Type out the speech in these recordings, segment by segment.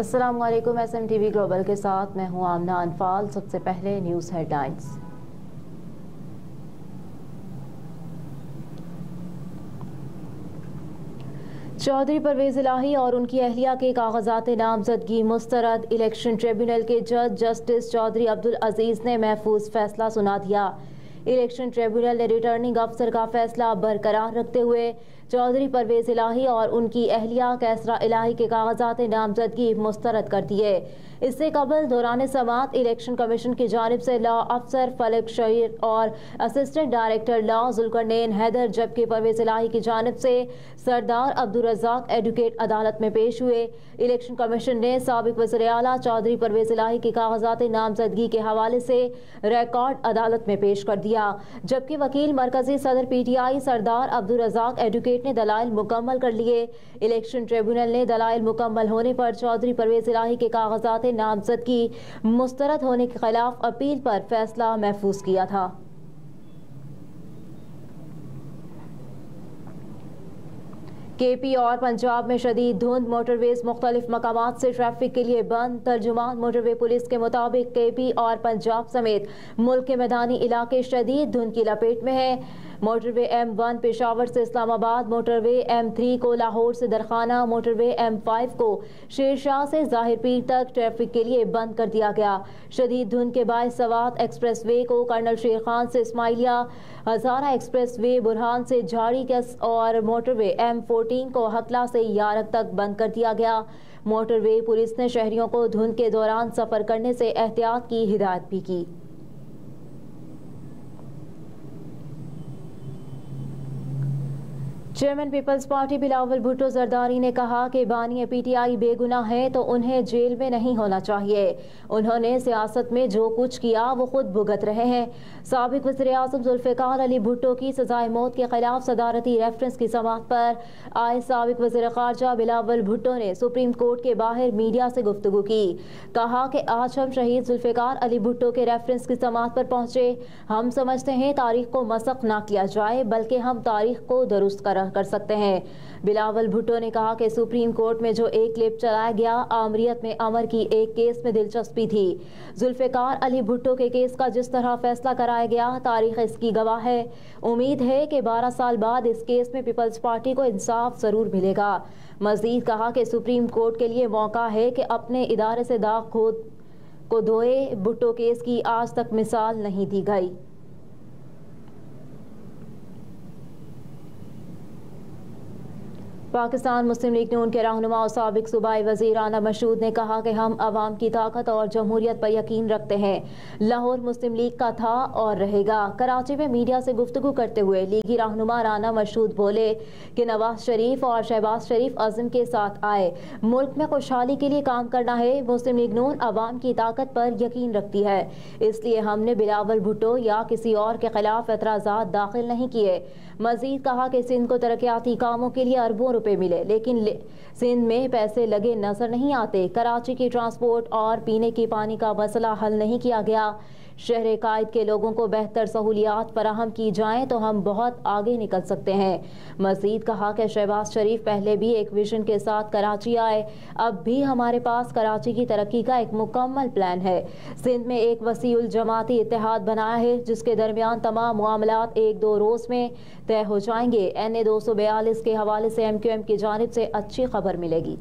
अस्सलाम वालेकुम। SMTV global के साथ मैं हूं आमना अनफाल। सबसे पहले न्यूज़ हेडलाइंस। चौधरी परवेज इलाही और उनकी अहलिया के कागजात नामजदगी मुस्तरद। इलेक्शन ट्रिब्यूनल के जज जस्टिस चौधरी अब्दुल अजीज ने महफूज फैसला सुना दिया। इलेक्शन ट्रिब्यूनल ने रिटर्निंग अफसर का फैसला बरकरार रखते हुए चौधरी परवेज इलाही और उनकी अहलिया कैसरा इलाही के कागजात नामजदगी मुस्तरद कर दिए। इससे कबल दौरान समात इलेक्शन कमीशन की जानिब से लॉ अफसर फलक शहीर और assistant director law Zulqarnain Haider, जबकि परवेज इलाही की जानिब से सरदार अब्दुल रज़ाक एडवोकेट अदालत में पेश हुए। इलेक्शन कमीशन ने साबिक वज़ीर आला चौधरी परवेज इलाही के कागजात नामजदगी के हवाले से रिकॉर्ड अदालत में पेश कर दिया, जबकि वकील मरकजी सदर PTI सरदार अब्दुल रज़ाक एडवोकेट ने दलाइल मुकम्मल कर लिए। इलेक्शन ट्रिब्यूनल ने दलाइल मुकम्मल होने पर चौधरी परवेज इलाही के कागजात नामजदगी मुस्तरद होने के खिलाफ अपील पर फैसला महफूज किया था। KP और पंजाब में शदीद धुंध, मोटरवेज मुख्तलिफ मकामात से ट्रैफिक के लिए बंद। तर्जुमान मोटरवे पुलिस के मुताबिक KP और पंजाब समेत मुल्क के मैदानी इलाके शदीद धुंध की लपेट में है। मोटरवे M1 पेशावर से इस्लामाबाद, मोटरवे M3 को लाहौर से दरखाना, मोटरवे M5 को शेरशाह से ज़ाहिर पीर तक ट्रैफिक के लिए बंद कर दिया गया। शदीद धुंध के बायस सवात एक्सप्रेस वे को कर्नल शेर खान से इस्माइलिया, हज़ारा एक्सप्रेस वे बुरहान से झाड़ी कस और मोटरवे M14 को हकला से यारक तक बंद कर दिया गया। मोटरवे पुलिस ने शहरियों को धुंध के दौरान सफ़र करने से एहतियात की हिदायत भी की। चेयरमैन पीपल्स पार्टी बिलावल भुट्टो जरदारी ने कहा कि बानी PTI बेगुनाह है तो उन्हें जेल में नहीं होना चाहिए। उन्होंने सियासत में जो कुछ किया वो खुद भुगत रहे हैं। साबिक वज़ीर आज़म जुल्फ़िकार अली भुट्टो की सजाए मौत के खिलाफ सदारती रेफरेंस की समाअत पर आए साबिक वज़ीर ख़ारजा बिलावल भुट्टो ने सुप्रीम कोर्ट के बाहर मीडिया से गुफ्तगू की। कहा कि आज हम शहीद जुल्फ़िकार अली भुट्टो के रेफरेंस की समाअत पर पहुँचे। हम समझते हैं तारीख को मसख ना किया जाए बल्कि हम तारीख को दुरुस्त कर सकते हैं। बिलावल भुट्टो ने कहा कि सुप्रीम कोर्ट में जो एक क्लिप चलाया गया, आमरीत में अमर की एक केस में दिलचस्पी थी। जुल्फ़िकार अली भुट्टो के केस का जिस तरह फैसला कराया गया, तारीख इसकी गवाह है। उम्मीद है कि 12 साल बाद इस केस में पीपल्स पार्टी को इंसाफ जरूर मिलेगा। मजीद कहा कि सुप्रीम कोर्ट के लिए मौका है कि अपने इदारे से दाग खुद को धोए। भुट्टो केस की आज तक मिसाल नहीं दी गई। पाकिस्तान मुस्लिम लीग नून के रहनुमा और साबिक सूबाई वज़ीर राना मशहूद ने कहा कि हम अवाम की ताकत और जमहूरियत पर यकीन रखते हैं। लाहौर मुस्लिम लीग का था और रहेगा। कराची में मीडिया से गुफ्तगू करते हुए लीगी रहनुमा राना मशहूद बोले कि नवाज शरीफ और शहबाज शरीफ अज़्म के साथ आए। मुल्क में खुशहाली के लिए काम करना है। मुस्लिम लीग नून अवाम की ताकत पर यकीन रखती है, इसलिए हमने बिलावल भुट्टो या किसी और के खिलाफ एतराज़ात दाखिल नहीं किए। मजीद कहा कि सिंध को तरक्याती कामों के लिए अरबों रुपए मिले, लेकिन सिंध में पैसे लगे नजर नहीं आते। कराची की ट्रांसपोर्ट और पीने के पानी का मसला हल नहीं किया गया। शहर कायद के लोगों को बेहतर सहूलियात फराहम की जाएं तो हम बहुत आगे निकल सकते हैं। मजीद कहा कि शहबाज शरीफ पहले भी एक विजन के साथ कराची आए, अब भी हमारे पास कराची की तरक्की का एक मुकम्मल प्लान है। सिंध में एक वसीउल जमाती इत्तेहाद बनाया है जिसके दरमियान तमाम मामलात 1-2 रोज में तय हो जाएंगे। NA 242 के हवाले से MQM की जानिब से अच्छी खबर मिलेगी।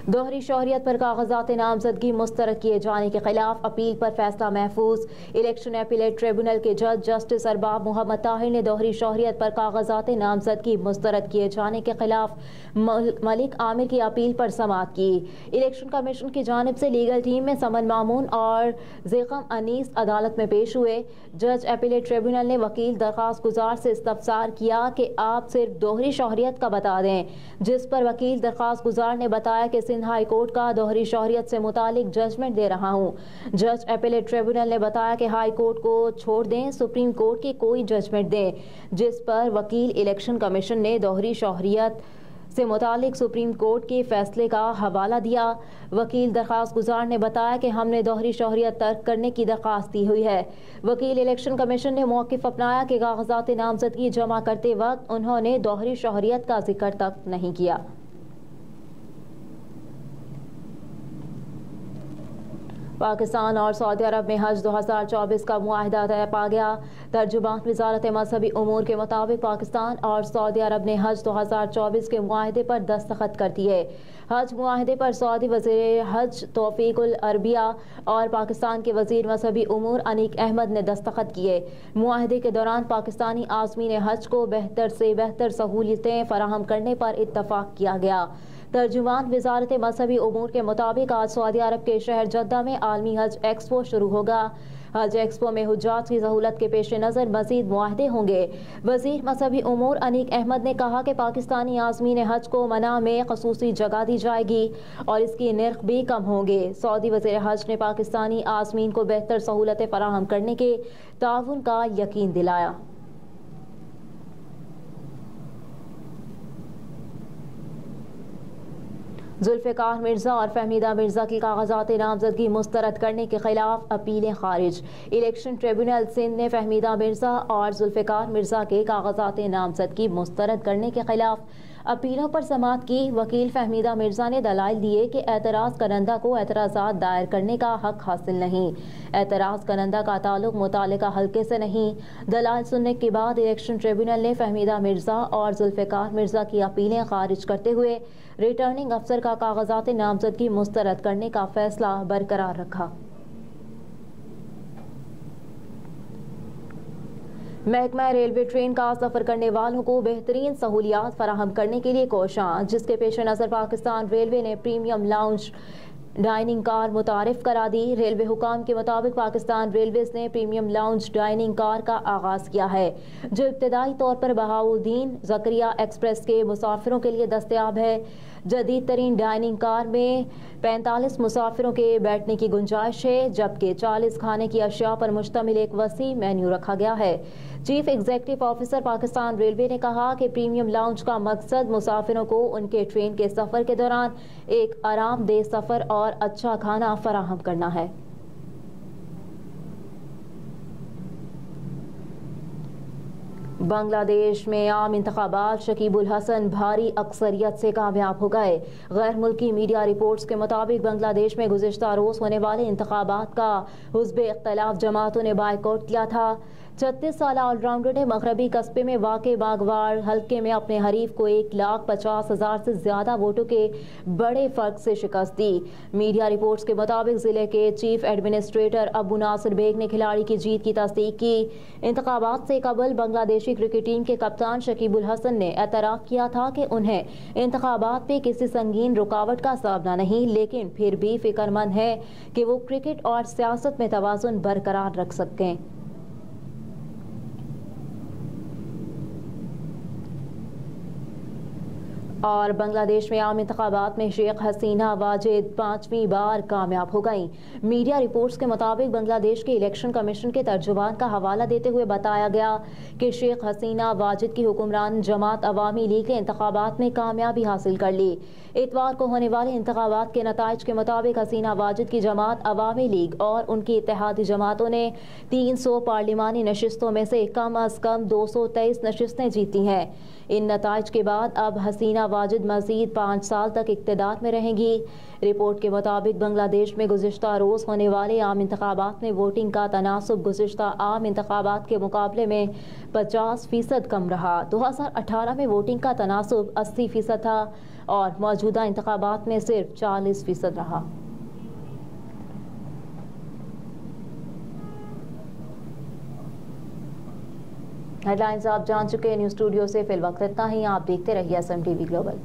दोहरी शौहरियत पर कागजात नामजदगी मुस्तरद किए जाने के खिलाफ अपील पर फैसला महफूज। इलेक्शन अपीलेट ट्रिब्यूनल के जज जस्टिस अरबाब मोहम्मद ताहिर ने दोहरी शौहरियत पर कागजात नामजदगी मुस्तरद किए जाने के खिलाफ मलिक आमिर की अपील पर समाअत की। इलेक्शन कमीशन की जानिब से लीगल टीम में समन मामून और ज़ेकम अनीस अदालत में पेश हुए। जज अपीलेट ट्रिब्यूनल ने वकील दरख्वास्त गुजार से इस्तफसार किया कि आप सिर्फ दोहरी शौहरियत का बता दें, जिस पर वकील दरख्वास्त गुजार ने बताया कि सिंध हाई कोर्ट का दोहरी शौहरियत से मुतालिक जजमेंट दे रहा हूँ। जज अपीलेट ट्रिब्यूनल ने बताया कि हाई कोर्ट को छोड़ दें, सुप्रीम कोर्ट की कोई जजमेंट दें, जिस पर वकील इलेक्शन कमीशन ने दोहरी शौहरियत से मुतालिक सुप्रीम कोर्ट के फैसले का हवाला दिया। वकील दरख्वास्त गुजार ने बताया कि हमने दोहरी शहरियत तर्क करने की दरख्वास्त दी हुई है। वकील इलेक्शन कमीशन ने मौक़िफ़ अपनाया कि कागजात नामजदगी जमा करते वक्त उन्होंने दोहरी शहरियत का जिक्र तक नहीं किया। पाकिस्तान और सऊदी अरब में हज 2024 का मुआहिदा तय पा गया। तर्जुमान वज़ारत मज़हबी उमूर के मुताबिक पाकिस्तान और सऊदी अरब ने हज 2024 के मुआहिदे पर दस्तखत कर दिए। हज मुआहिदे पर सऊदी वज़ीर हज तौफीकुल अरबिया और पाकिस्तान के वज़ीर मज़हबी उमूर अनीक अहमद ने दस्तखत किए। मुआहिदे के दौरान पाकिस्तानी आज़मीन हज को बेहतर से बेहतर सहूलियतें फराहम करने पर इत्तफ़ाक़ किया गया। तर्जुमान वज़ारत मज़हबी उमूर के मुताबिक आज सऊदी अरब के शहर जद्दा में आलमी हज एक्सपो शुरू होगा। हज एक्सपो में हुज्जाज की सहूलत के पेश नज़र मज़ीद मुआहदे होंगे। वज़ीर मज़हबी उमूर अनीक अहमद ने कहा कि पाकिस्तानी आज़मीन हज को मना में ख़ुसूसी जगह दी जाएगी और इसकी नर्ख भी कम होंगे। सऊदी वज़ीर हज ने पाकिस्तानी आज़मीन को बेहतर सहूलतें फराहम करने के ताउन का यकीन दिलाया। जुल्फ़िकार मिर्ज़ा और फहमीदा मिर्ज़ा की कागजात नामजदगी मुस्तरद करने के खिलाफ अपीलें खारिज। इलेक्शन ट्रिब्यूनल सिंध ने फहमीदा मिर्ज़ा और जुल्फ़िकार मिर्ज़ा के कागजात नामजदगी मुस्तरद करने के खिलाफ अपीलों पर समाअत की। वकील फहमीदा मिर्ज़ा ने दलाइल दिए कि एतराज़ करंदा को एतराज़ात दायर करने का हक हासिल नहीं। एतराज़ करंदा का ताल्लुक मुतालिका हल्के से नहीं। दलाइल सुनने के बाद इलेक्शन ट्रिब्यूनल ने फहमीदा मिर्ज़ा और जुल्फ़िकार मिर्ज़ा की अपीलें खारिज करते हुए रिटर्निंग अफसर का कागजात नामजदगी मुस्तरद करने का फैसला बरकरार रखा। महकमा रेलवे ट्रेन का सफ़र करने वालों को बेहतरीन सहूलियात फराहम करने के लिए कोशां, जिसके पेश नज़र पाकिस्तान रेलवे ने प्रीमियम लाउंज डाइनिंग कार मुतारिफ करा दी। रेलवे हुकाम के मुताबिक पाकिस्तान रेलवेज ने प्रीमियम लाउंज डाइनिंग कार का आगाज़ किया है, जो इब्तदाई तौर पर बहाउद्दीन ज़करिया एक्सप्रेस के मुसाफिरों के लिए दस्तयाब है। जदीद तरीन डाइनिंग कार में 45 मुसाफिरों के बैठने की गुंजाइश है, जबकि 40 खाने की अशिया पर मुश्तमिल एक वसी मेन्यू रखा गया है। Chief executive officer Pakistan railway ने कहा कि प्रीमियम लाउंज का मकसद मुसाफिरों को उनके ट्रेन के सफ़र के दौरान एक आरामदेह सफ़र और अच्छा खाना फराहम करना है। बांग्लादेश में आम इंतखाबात शकीबुल हसन भारी अक्सरियत से कामयाब हो गए। गैर मुल्की मीडिया रिपोर्ट्स के मुताबिक बांग्लादेश में गुज़िश्ता रोज़ होने वाले इंतखाबात का हुज़्ब इख्तिलाफ जमातों ने बायकॉट किया था। 36 साल ऑलराउंडर ने मगरबी कस्बे में वाक़े बागवाड़ हल्के में अपने हरीफ को 1,50,000 से ज़्यादा वोटों के बड़े फ़र्क से शिकस्त दी। मीडिया रिपोर्ट्स के मुताबिक ज़िले के चीफ एडमिनिस्ट्रेटर अबू नासिर बेग ने खिलाड़ी की जीत की तस्दीक की। इंतखाबात से कबल बांग्लादेशी क्रिकेट टीम के कप्तान शकीबुल हसन ने एतराफ़ किया था कि उन्हें इंतखाबात में किसी संगीन रुकावट का सामना नहीं, लेकिन फिर भी फ़िक्रमंद है कि वो क्रिकेट और सियासत में तवाज़ुन बरकरार रख सकें। और बांग्लादेश में आम इंतखाबात में शेख हसीना वाजिद 5वीं बार कामयाब हो गईं। मीडिया रिपोर्ट्स के मुताबिक बांग्लादेश के इलेक्शन कमीशन के तर्जुमान का हवाला देते हुए बताया गया कि शेख हसीना वाजिद की हुक्मरान जमात अवामी लीग ने इंतखाबात में कामयाबी हासिल कर ली। इतवार को होने वाले इंतखाबात के नताइज के मुताबिक हसीना वाजिद की जमात अवामी लीग और उनकी इत्तेहादी जमातों ने 300 पार्लिमानी नशिस्तों में से कम अज़ कम 223 नशिस्तें जीती हैं। इन नताइज के बाद अब हसीना वाजिद मज़ीद 5 साल तक इक़्तिदार में रहेंगी। रिपोर्ट के मुताबिक बांग्लादेश में गुज़िश्ता रोज़ होने वाले आम इंतखाबात में वोटिंग का तनासुब गुज़िश्ता आम इंतखाबात के मुकाबले में 50% कम रहा। 2018 में वोटिंग का तनासुब 80% था और मौजूदा इंतखाबात में सिर्फ 40% रहा। हेडलाइंस आप जान चुके हैं। न्यूज़ स्टूडियो से फिल वक्त इतना ही। आप देखते रहिए SM TV ग्लोबल।